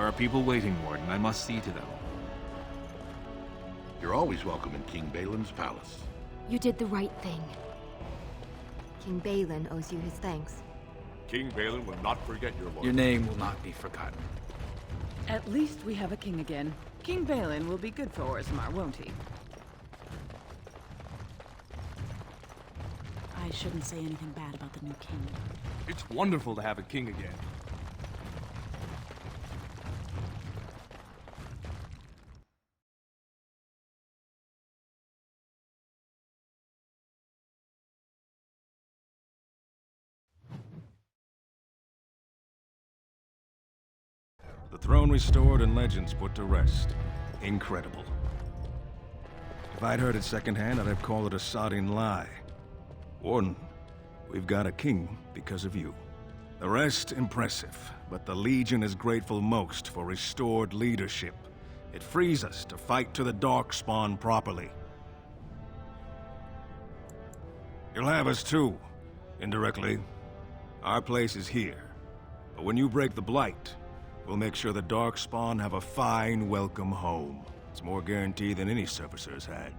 are people waiting, Warden. I must see to them. You're always welcome in King Balin's palace. You did the right thing. King Balin owes you his thanks. King Balin will not forget your lord. Your name will not be forgotten. At least we have a king again. King Balin will be good for Orzammar, won't he? I shouldn't say anything bad about the new king. It's wonderful to have a king again. The throne restored and legends put to rest. Incredible. If I'd heard it secondhand, I'd have called it a sodding lie. Warden, we've got a king because of you. The rest, impressive, but the Legion is grateful most for restored leadership. It frees us to fight to the Darkspawn properly. You'll have us too, indirectly. Our place is here. But when you break the Blight, we'll make sure the Darkspawn have a fine welcome home. It's more guarantee than any servicer's had.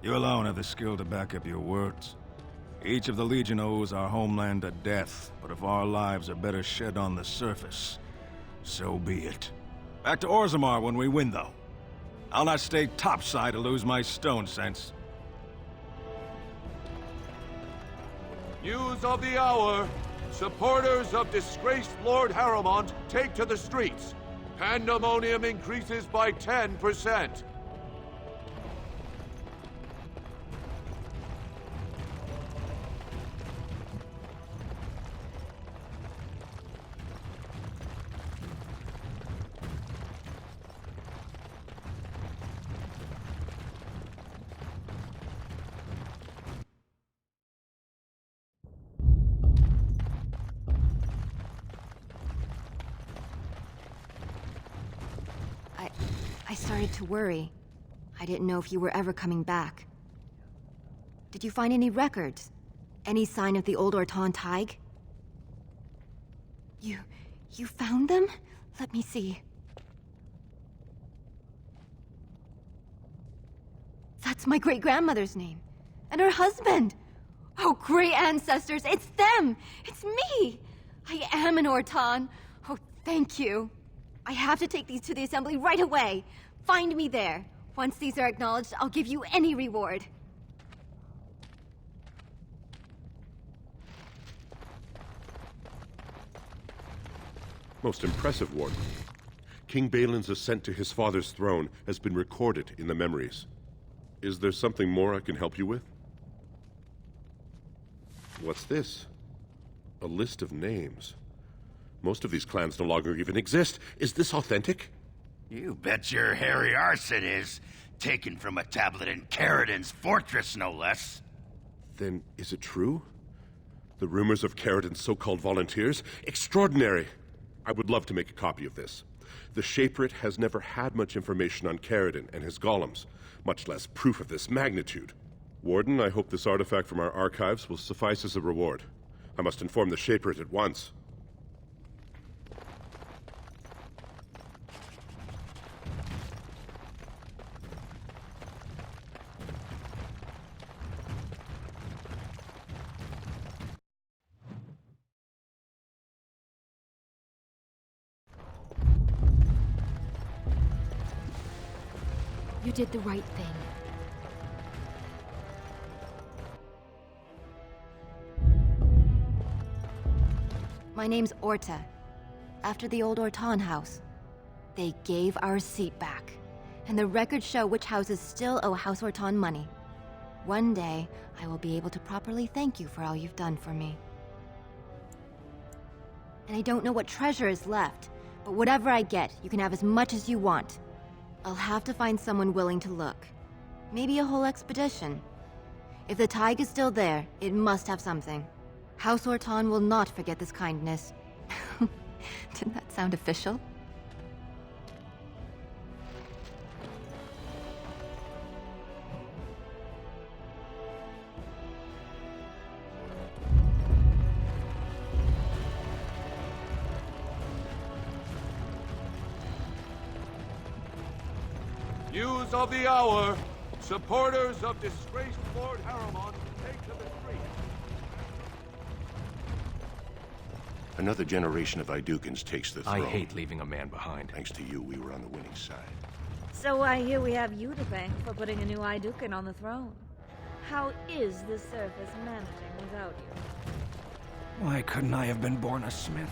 You alone have the skill to back up your words. Each of the Legion owes our homeland a death, but if our lives are better shed on the surface, so be it. Back to Orzammar when we win, though. I'll not stay topside to lose my stone sense. News of the hour. Supporters of disgraced Lord Harrowmont take to the streets. Pandemonium increases by 10%. I started to worry. I didn't know if you were ever coming back. Did you find any records? Any sign of the old Orton Tig? You found them? Let me see. That's my great-grandmother's name. And her husband! Oh, great ancestors, it's them! It's me! I am an Orton. Oh, thank you. I have to take these to the Assembly right away. Find me there. Once these are acknowledged, I'll give you any reward. Most impressive, Warden. King Balin's ascent to his father's throne has been recorded in the memories. Is there something more I can help you with? What's this? A list of names. Most of these clans no longer even exist. Is this authentic? You bet your hairy arse it is. Taken from a tablet in Caridin's fortress, no less. Then is it true? The rumors of Caridin's so-called volunteers? Extraordinary! I would love to make a copy of this. The Shaperate has never had much information on Caridin and his golems, much less proof of this magnitude. Warden, I hope this artifact from our archives will suffice as a reward. I must inform the Shaperate at once. You did the right thing. My name's Orta. After the old Orton house. They gave our seat back. And the records show which houses still owe House Orton money. One day, I will be able to properly thank you for all you've done for me. And I don't know what treasure is left, but whatever I get, you can have as much as you want. I'll have to find someone willing to look. Maybe a whole expedition. If the Tig is still there, it must have something. House Orton will not forget this kindness. Didn't that sound official? News of the hour. Supporters of disgraced Lord Harriman take to the streets. Another generation of Idukins takes the throne. I hate leaving a man behind. Thanks to you, we were on the winning side. So I hear we have you to thank for putting a new Idukan on the throne. How is the surface managing without you? Why couldn't I have been born a smith?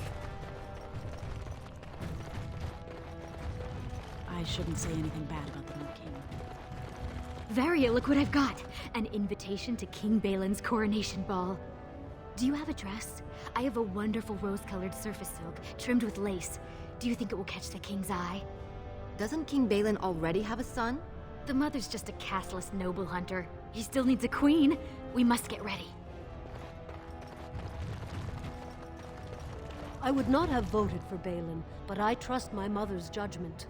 I shouldn't say anything bad about the new king. Varia, look what I've got! An invitation to King Balin's coronation ball. Do you have a dress? I have a wonderful rose-colored surface silk, trimmed with lace. Do you think it will catch the king's eye? Doesn't King Balin already have a son? The mother's just a castless noble hunter. He still needs a queen. We must get ready. I would not have voted for Balin, but I trust my mother's judgment.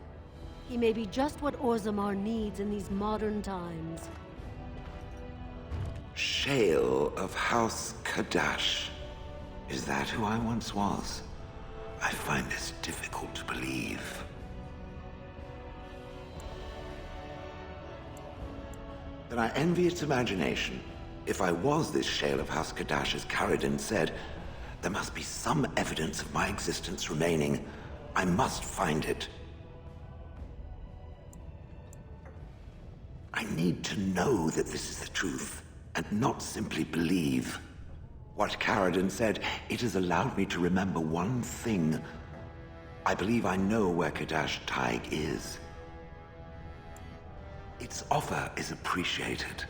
He may be just what Orzammar needs in these modern times. Shale of House Kadash. Is that who I once was? I find this difficult to believe. Then I envy its imagination. If I was this Shale of House Kadash, as Caradin said, there must be some evidence of my existence remaining. I must find it. I need to know that this is the truth, and not simply believe. What Caradin said, it has allowed me to remember one thing. I believe I know where Kadash Taig is. Its offer is appreciated.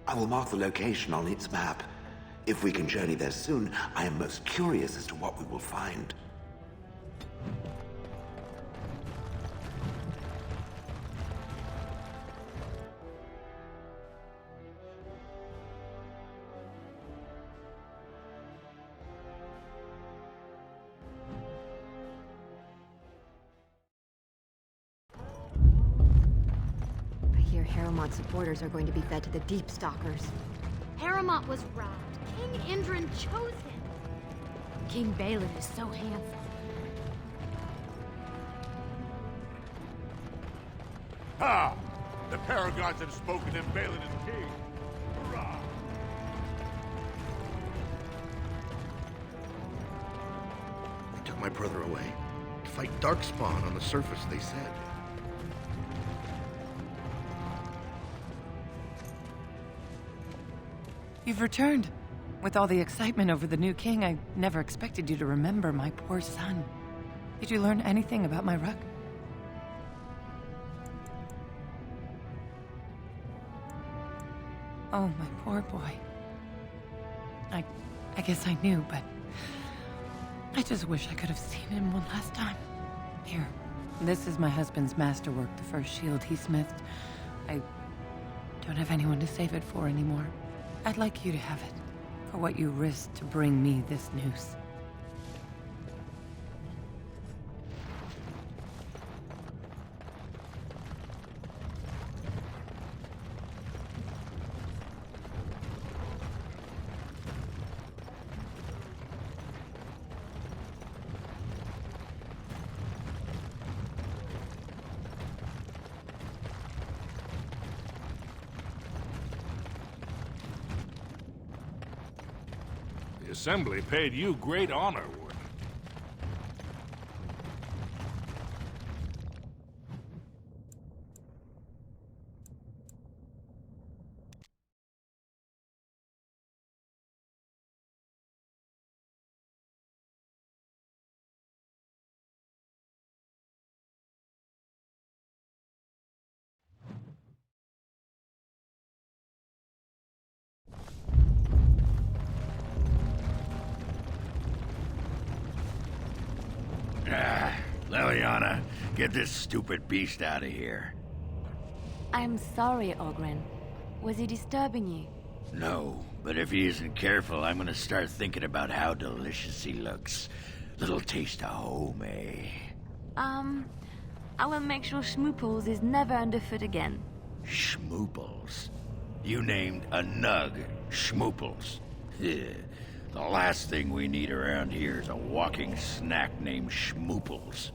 I will mark the location on its map. If we can journey there soon, I am most curious as to what we will find. Harriman supporters are going to be fed to the Deep Stalkers. Harriman was robbed. King Indran chose him. King Balin is so handsome. Ha! The Paragons have spoken and Balin is king. Hurrah! They took my brother away to fight Darkspawn on the surface, they said. You've returned. With all the excitement over the new king, I never expected you to remember my poor son. Did you learn anything about my Rook? Oh, my poor boy. I guess I knew, but I just wish I could have seen him one last time. Here, this is my husband's masterwork, the first shield he smithed. I don't have anyone to save it for anymore. I'd like you to have it, for what you risked to bring me this news. The Assembly paid you great honor, Warden. Liliana, get this stupid beast out of here. I'm sorry, Ogren. Was he disturbing you? No, but if he isn't careful, I'm gonna start thinking about how delicious he looks. Little taste of home, eh? I will make sure Schmooples is never underfoot again. Schmooples? You named a nug Schmooples. The last thing we need around here is a walking snack named Schmooples.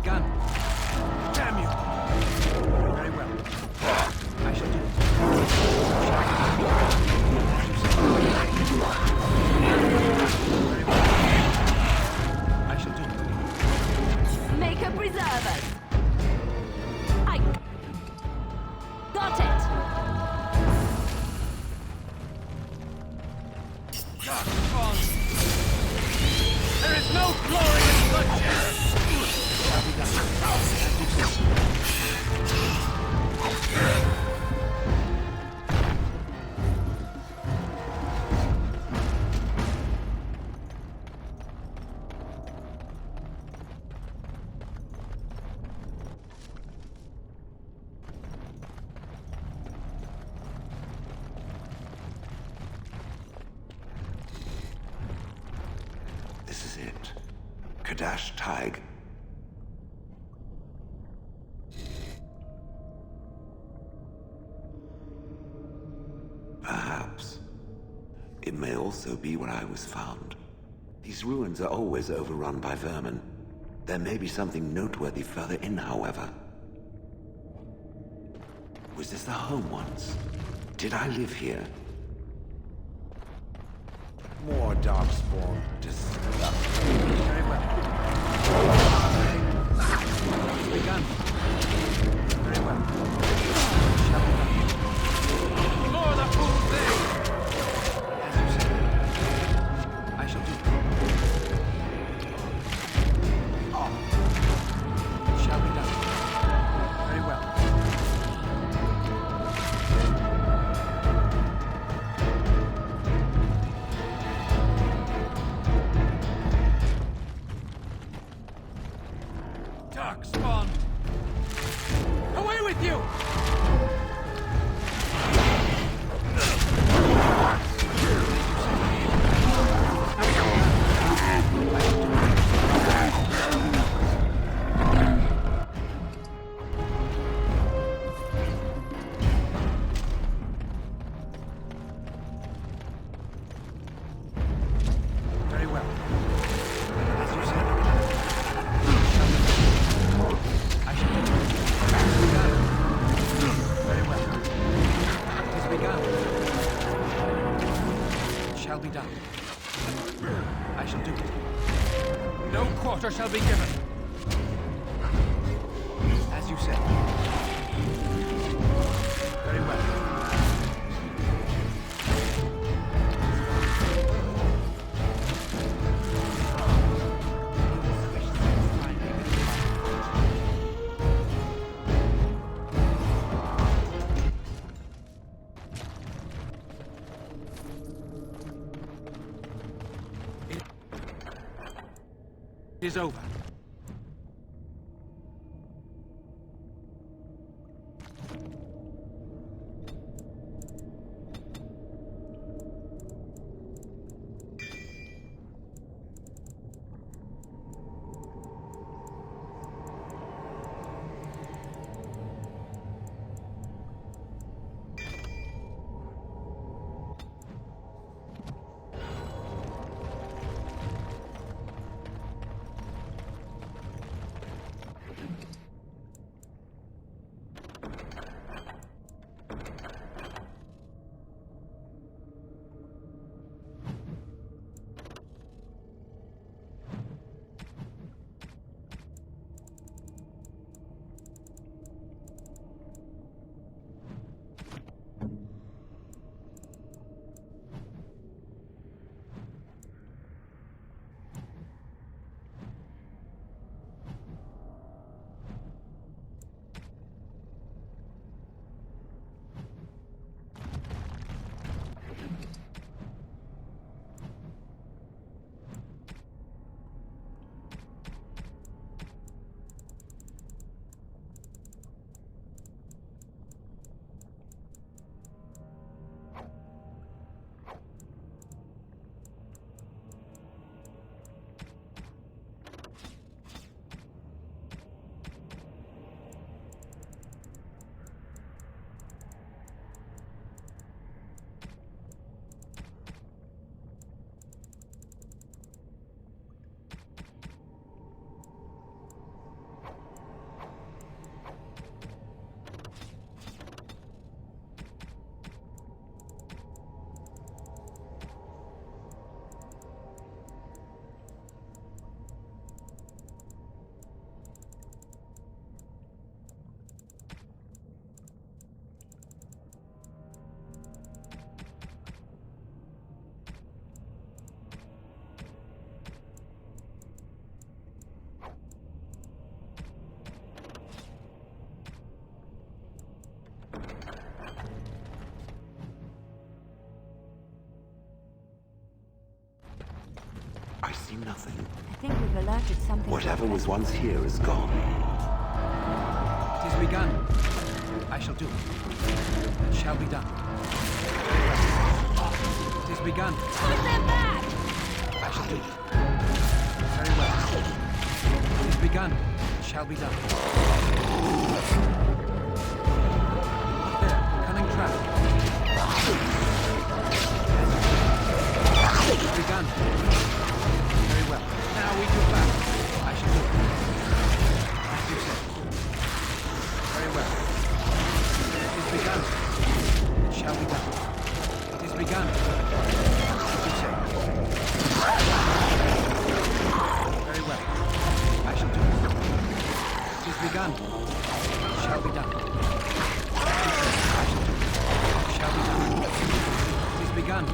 begun. Damn you! Very well. I shall do it. I shall do it. Make her preserve us. I got it. There is no glory in bloodshed! Shall be done. This is it. Kadash Taig. Perhaps. It may also be where I was found. These ruins are always overrun by vermin. There may be something noteworthy further in, however. Was this the home once? Did I live here? More darkspawn. Very well. It's begun. Very well. Shall be done. Ignore the fool thing! As you say. I shall do it. It shall be done. Very well. Darkspawn! Away with you! Very well. As you said. I shall do it. It's begun. Very well. It is begun. It shall be done. I shall do it. No quarter shall be given. As you say. Very well. It is over. I see nothing. I think we've alerted something. Whatever was once here is gone. It is begun. I shall do. It shall be done. It is begun. Put them back! I shall do it. Very well. It is begun. It shall be done. Up there, cunning trap. It is begun. Very well. Now we do back. I shall do it. As you said. Very well. It is begun. It shall be done. It is begun. As you say. Very well. I shall do it. It is begun. It shall be done. As you say. I shall do it. It shall be done. It is begun.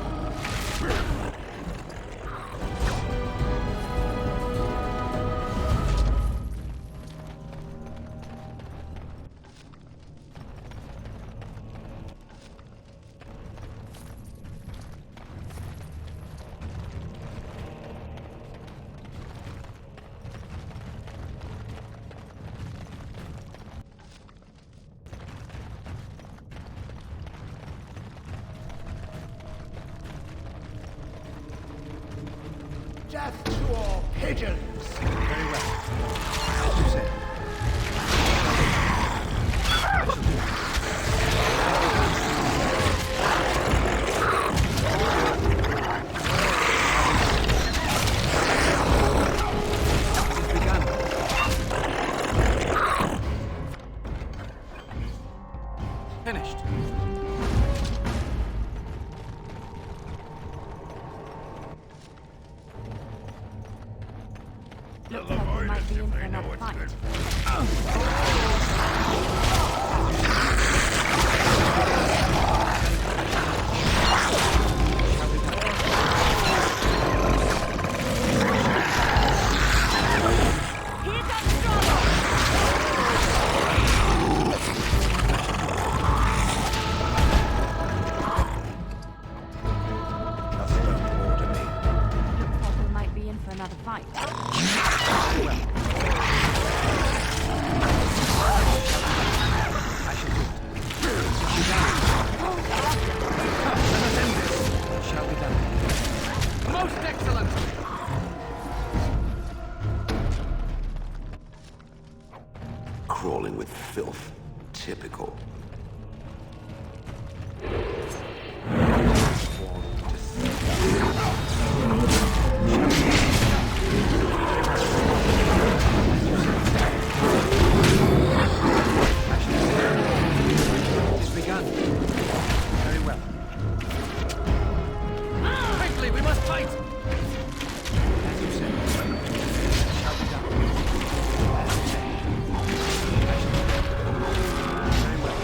Death to all pigeons! Very well. As you said. I shall do it. It is begun. Finished. Looks like we might be in for another fight. Here comes trouble! Just don't order me. Looks like we might be in for another fight. I shall do it. It shall be done. Let us end this. It shall be done. Most excellent! Crawling with filth. Typical. It is begun. Very well. Quickly, we must fight! As you say. It shall be done. As you say. I shall do it. Very well.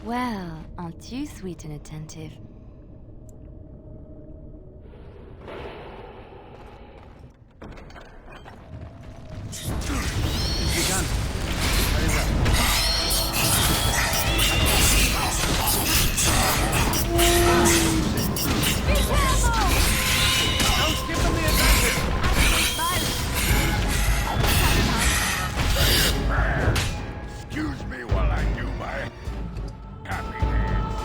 Well, aren't you sweet and attentive? It's begun. Very well. Be careful! Don't give them the advantage! Excuse me while I do my happy dance.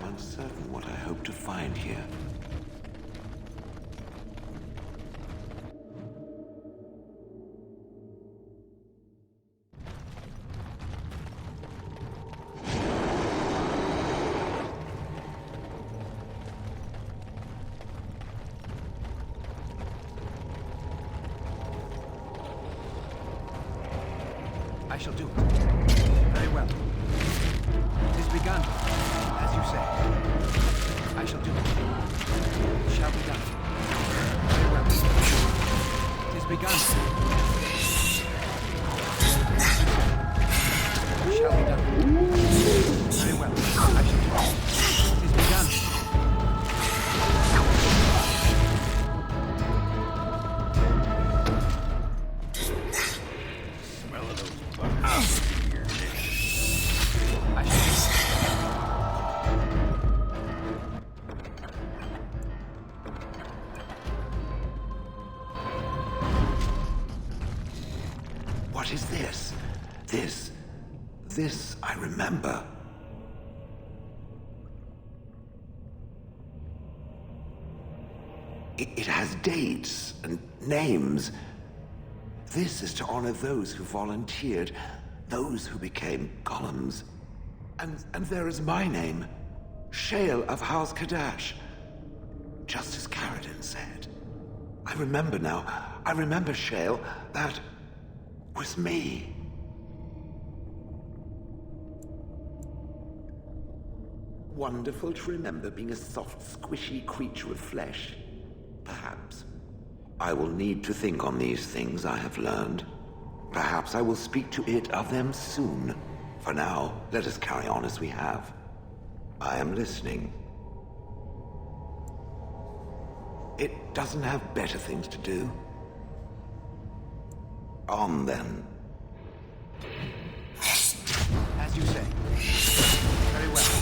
uncertain what I hope to find here. I shall do it. Very well. It is begun, as you say. I shall do it. It shall be done. Very well. It is begun. It shall be done. Very well. I shall do it. It is begun. Smell of those bugs. What is this? This I remember. It has dates and names. This is to honor those who volunteered, those who became golems. And there is my name, Shale of House Kadash. Just as Caradon said. I remember now. I remember, Shale. That was me. Wonderful to remember being a soft, squishy creature of flesh. Perhaps. I will need to think on these things I have learned. Perhaps I will speak to it of them soon. For now, let us carry on as we have. I am listening. It doesn't have better things to do. On then. As you say. Very well.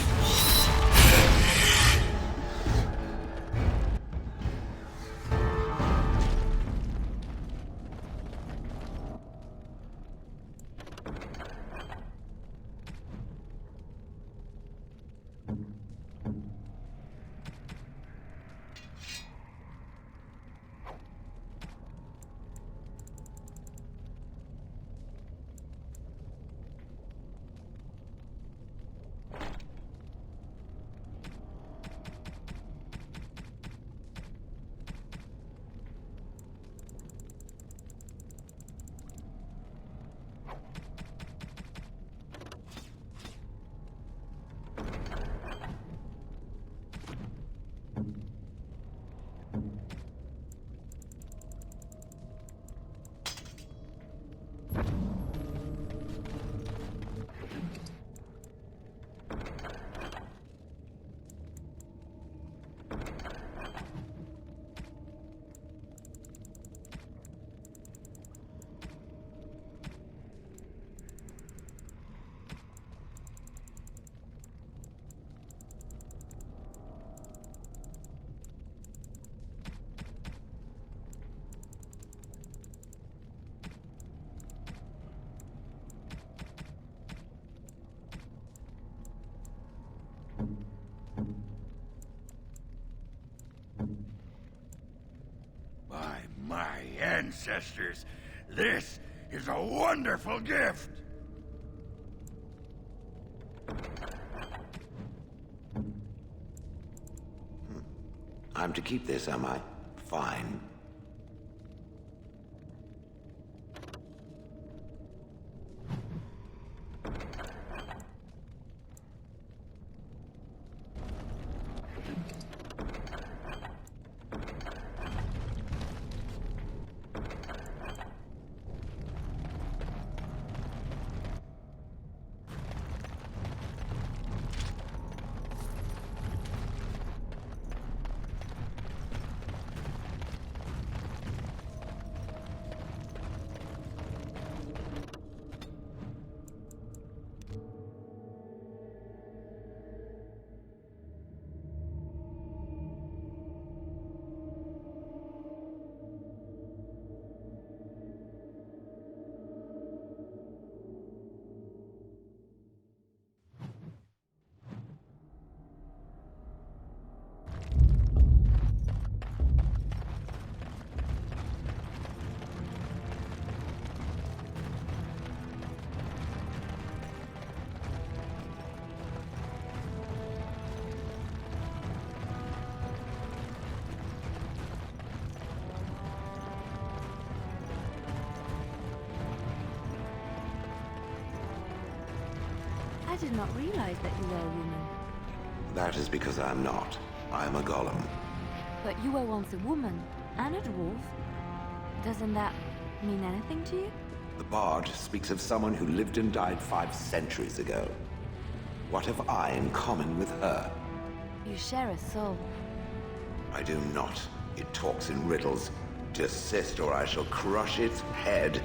My ancestors, this is a wonderful gift. I'm to keep this, am I? Fine. I did not realize that you were a woman. That is because I'm not. I'm a golem. But you were once a woman, and a dwarf. Doesn't that mean anything to you? The bard speaks of someone who lived and died 5 centuries ago. What have I in common with her? You share a soul. I do not. It talks in riddles. Desist, or I shall crush its head.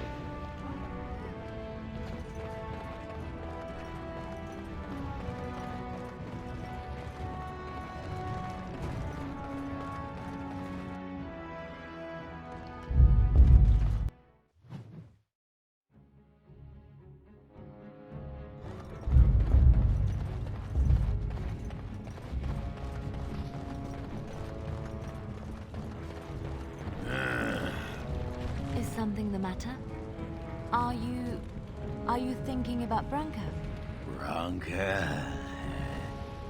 Is something the matter? Are you thinking about Branka? Branka?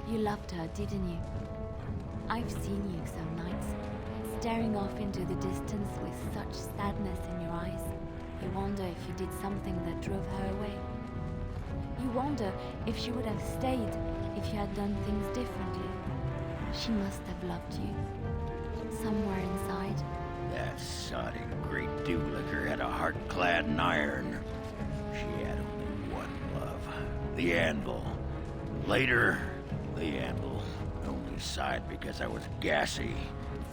You loved her, didn't you? I've seen you some nights, staring off into the distance with such sadness in your eyes. You wonder if you did something that drove her away. You wonder if she would have stayed if you had done things differently. She must have loved you. Somewhere inside. That sodding great do-licker had a heart clad in iron. She had only one love. The anvil. Later, the anvil only sighed because I was gassy.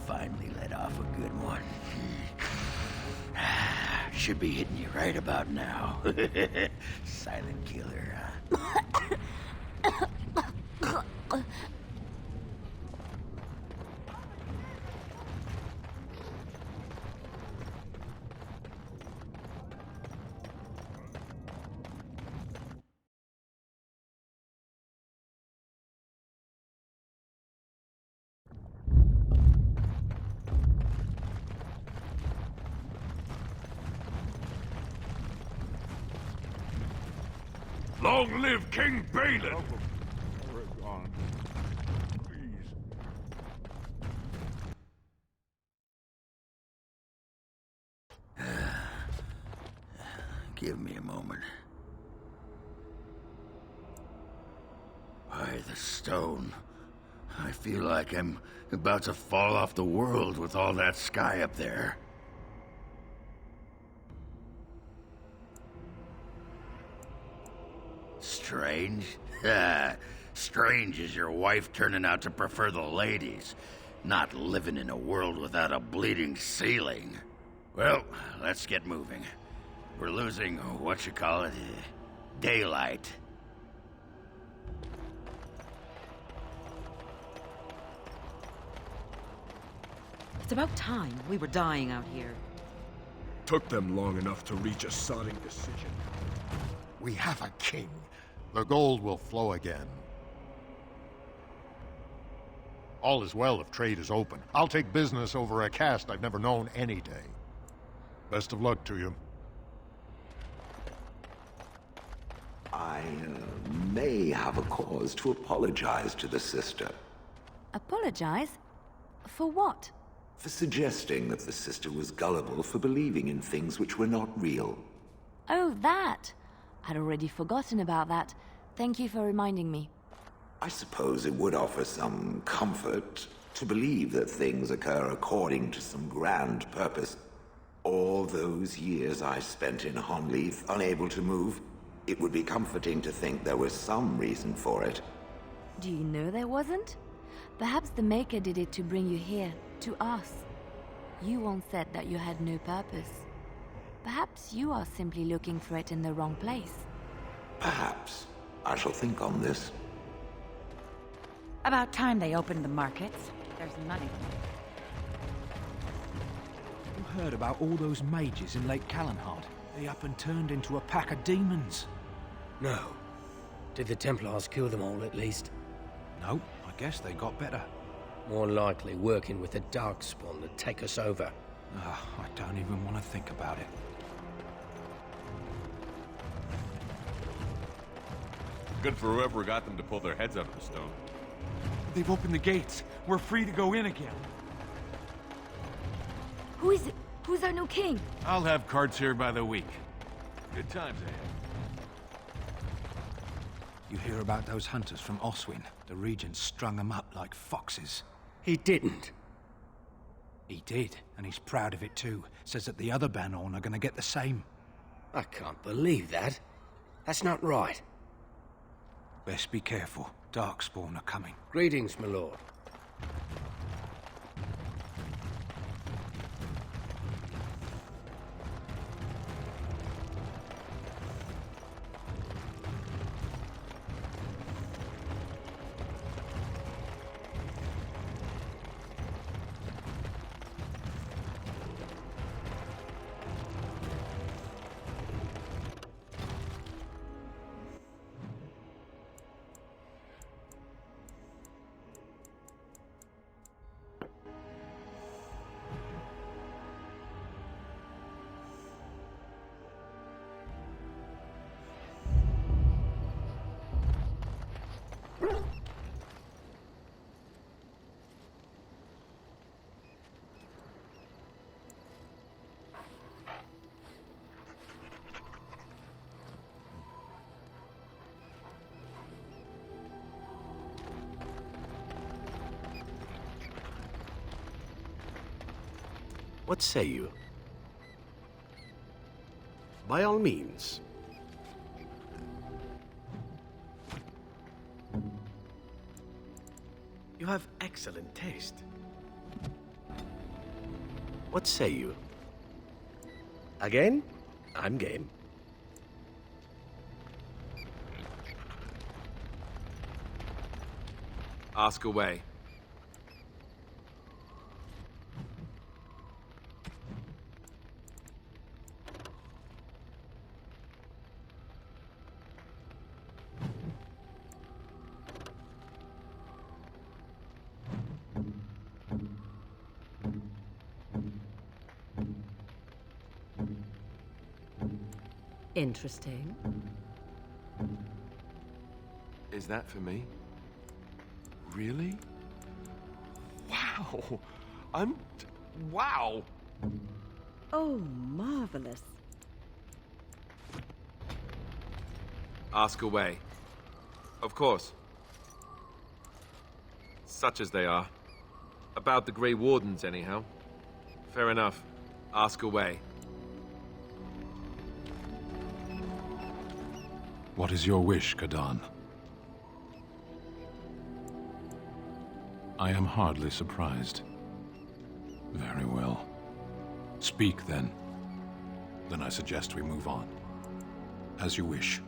Finally let off a good one. Should be hitting you right about now. Silent killer, huh? Long live King Balin! Please. Give me a moment. By the stone. I feel like I'm about to fall off the world with all that sky up there. Strange? Strange is your wife turning out to prefer the ladies, not living in a world without a bleeding ceiling. Well, let's get moving. We're losing, daylight. It's about time. We were dying out here. Took them long enough to reach a sodding decision. We have a king. The gold will flow again. All is well if trade is open. I'll take business over a caste I've never known any day. Best of luck to you. I may have a cause to apologize to the sister. Apologize? For what? For suggesting that the sister was gullible for believing in things which were not real. Oh, that! I'd already forgotten about that. Thank you for reminding me. I suppose it would offer some comfort to believe that things occur according to some grand purpose. All those years I spent in Honleith, unable to move, it would be comforting to think there was some reason for it. Do you know there wasn't? Perhaps the Maker did it to bring you here, to us. You once said that you had no purpose. Perhaps you are simply looking for it in the wrong place. Perhaps. I shall think on this. About time they opened the markets. There's money. You heard about all those mages in Lake Callanhard? They up and turned into a pack of demons. No. Did the Templars kill them all, at least? No, I guess they got better. More likely working with the Darkspawn that take us over. I don't even want to think about it. Good for whoever got them to pull their heads out of the stone. They've opened the gates. We're free to go in again. Who is it? Who's our new king? I'll have cards here by the week. Good times ahead. You hear about those hunters from Oswin? The Regent strung them up like foxes. He didn't. He did, and he's proud of it too. Says that the other Bannerlord are gonna get the same. I can't believe that. That's not right. Best be careful. Darkspawn are coming. Greetings, my lord. What say you? By all means. You have excellent taste. What say you? Again? I'm game. Ask away. Interesting. Is that for me? Really? Wow! Wow! Oh, marvelous. Ask away. Of course. Such as they are. About the Grey Wardens, anyhow. Fair enough. Ask away. What is your wish, Kadan? I am hardly surprised. Very well. Speak, then. Then I suggest we move on. As you wish.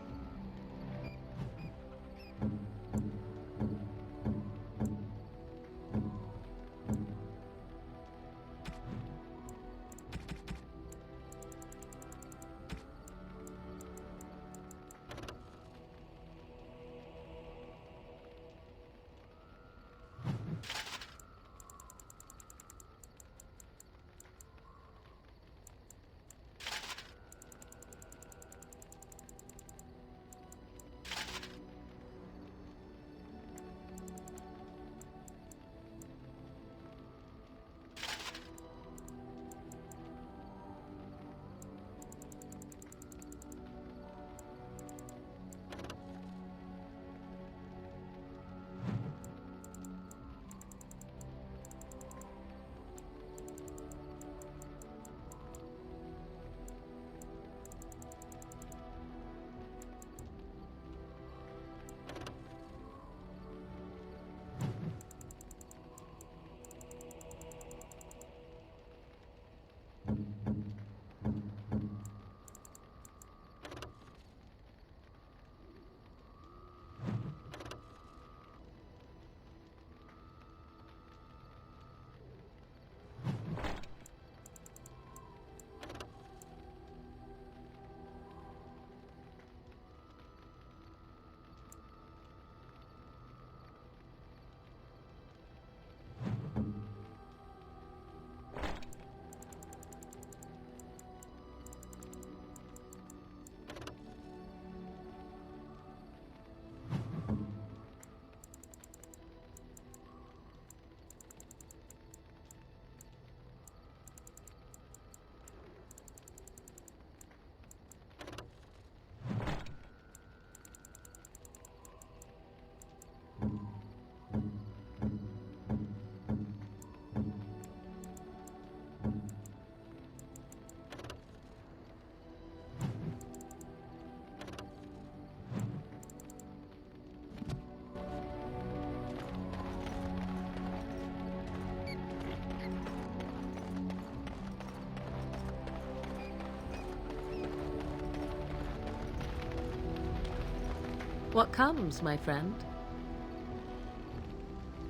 What comes, my friend?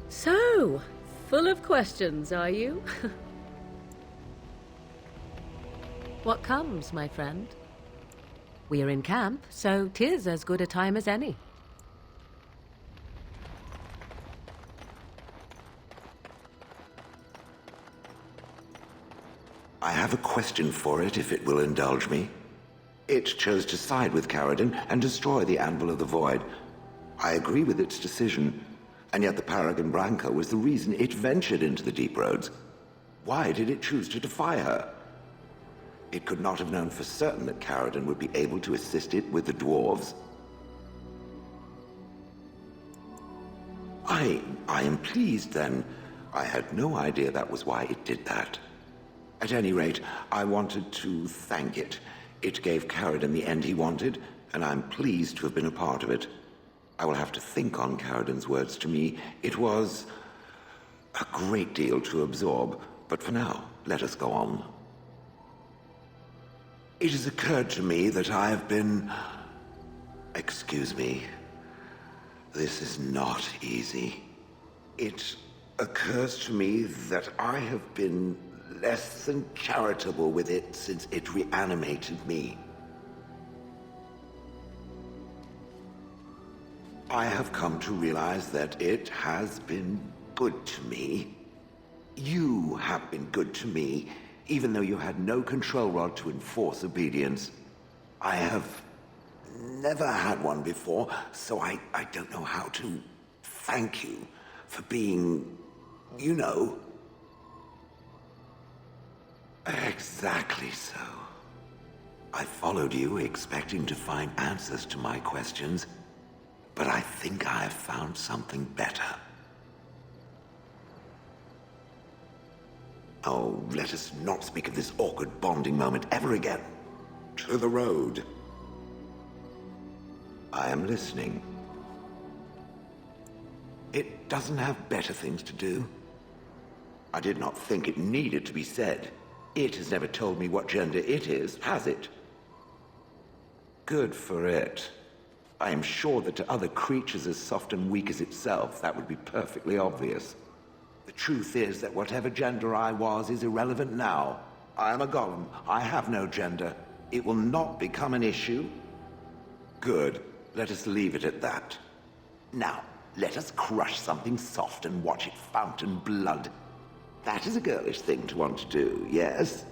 So, full of questions, are you? What comes, my friend? We're in camp, so 'tis as good a time as any. I have a question for it, if it will indulge me. It chose to side with Caradon and destroy the Anvil of the Void. I agree with its decision, and yet the Paragon Branca was the reason it ventured into the Deep Roads. Why did it choose to defy her? It could not have known for certain that Caradon would be able to assist it with the dwarves. I am pleased, then. I had no idea that was why it did that. At any rate, I wanted to thank it. It gave Caradon the end he wanted, and I'm pleased to have been a part of it. I will have to think on Caradon's words to me. It was a great deal to absorb, but for now, let us go on. It has occurred to me that I have been... Excuse me. This is not easy. It occurs to me that I have been less than charitable with it since it reanimated me. I have come to realize that it has been good to me. You have been good to me, even though you had no control rod to enforce obedience. I have never had one before, so I don't know how to thank you for being, you know... Exactly so. I followed you, expecting to find answers to my questions, but I think I have found something better. Oh, let us not speak of this awkward bonding moment ever again. To the road. I am listening. It doesn't have better things to do. I did not think it needed to be said. It has never told me what gender it is, has it? Good for it. I am sure that to other creatures as soft and weak as itself, that would be perfectly obvious. The truth is that whatever gender I was is irrelevant now. I am a golem. I have no gender. It will not become an issue. Good. Let us leave it at that. Now, let us crush something soft and watch it fountain blood. That is a girlish thing to want to do, yes?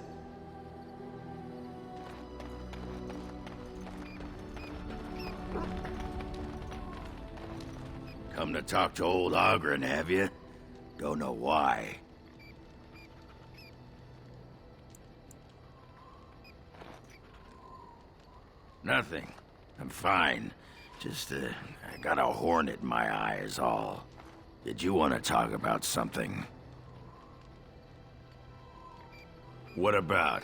Come to talk to old Ogren, have you? Don't know why. Nothing. I'm fine. Just, I got a hornet in my eye is all. Did you want to talk about something? What about?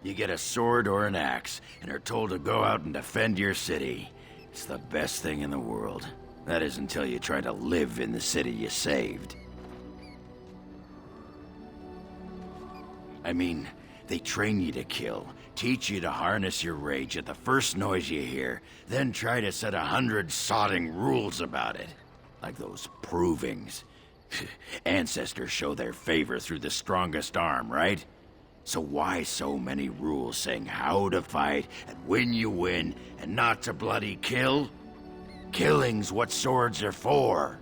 You get a sword or an axe, and are told to go out and defend your city. It's the best thing in the world. That is until you try to live in the city you saved. I mean, they train you to kill, teach you to harness your rage at the first noise you hear, then try to set 100 sodding rules about it. Like those provings. Ancestors show their favor through the strongest arm, right? So why so many rules saying how to fight, and when you win, and not to bloody kill? Killing's what swords are for.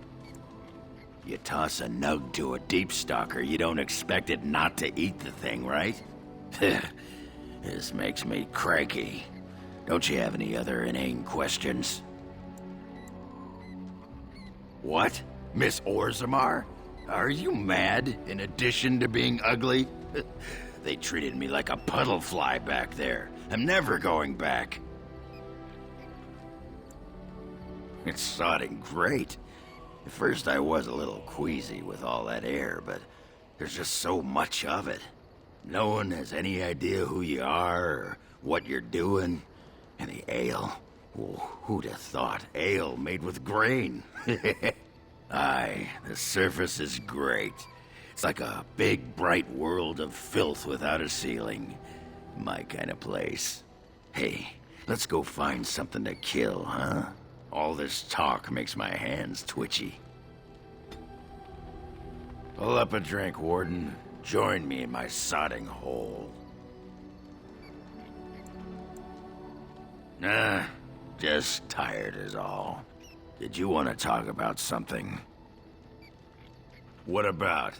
You toss a nug to a deep stalker, you don't expect it not to eat the thing, right? This makes me cranky. Don't you have any other inane questions? What? Miss Orzammar? Are you mad, in addition to being ugly? They treated me like a puddle fly back there. I'm never going back. It's sodding great. At first I was a little queasy with all that air, but there's just so much of it. No one has any idea who you are or what you're doing. And the ale. Oh, who'd have thought? Ale made with grain. Aye, the surface is great. It's like a big, bright world of filth without a ceiling. My kind of place. Hey, let's go find something to kill, huh? All this talk makes my hands twitchy. Pull up a drink, Warden. Join me in my sodding hole. Nah, just tired is all. Did you want to talk about something? What about?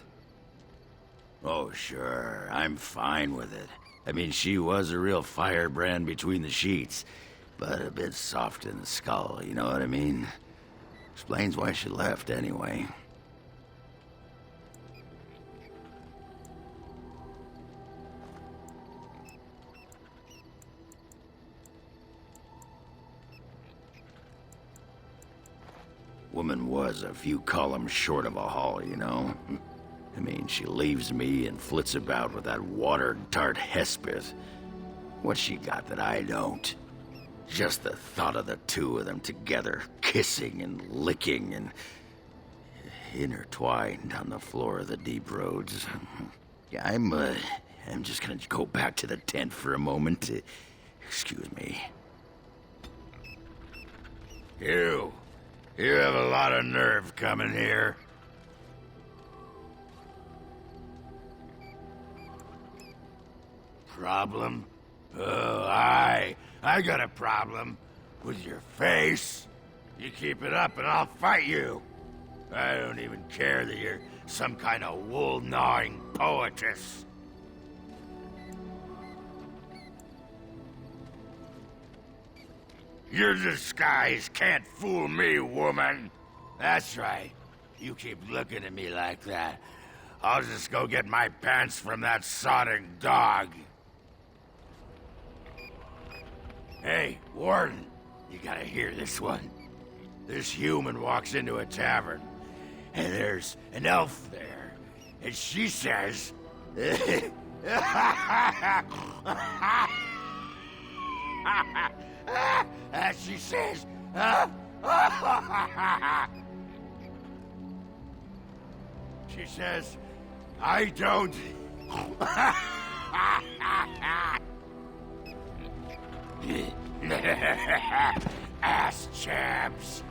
Oh, sure, I'm fine with it. I mean, she was a real firebrand between the sheets, but a bit soft in the skull, you know what I mean? Explains why she left, anyway. Woman was a few columns short of a haul, you know? I mean, she leaves me and flits about with that water-tart Hespeth. What's she got that I don't? Just the thought of the two of them together, kissing and licking and intertwined on the floor of the deep roads. Yeah, I'm just gonna go back to the tent for a moment. Excuse me. You have a lot of nerve coming here. Problem? Oh, I got a problem. With your face. You keep it up and I'll fight you. I don't even care that you're some kind of wool-gnawing poetess. Your disguise can't fool me, woman. That's right. You keep looking at me like that, I'll just go get my pants from that sodding dog. Hey, Warden, you gotta hear this one. This human walks into a tavern, and there's an elf there, and she says... As she says, she says, I don't. Ass chaps.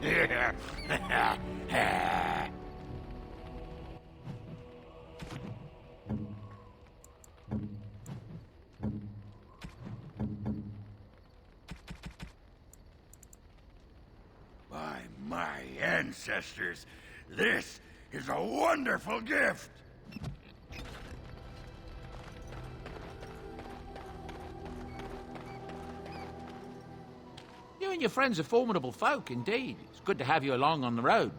By my ancestors, this is a wonderful gift. You and your friends are formidable folk, indeed. It's good to have you along on the road.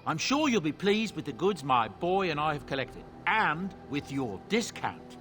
I'm sure you'll be pleased with the goods my boy and I have collected, and with your discount.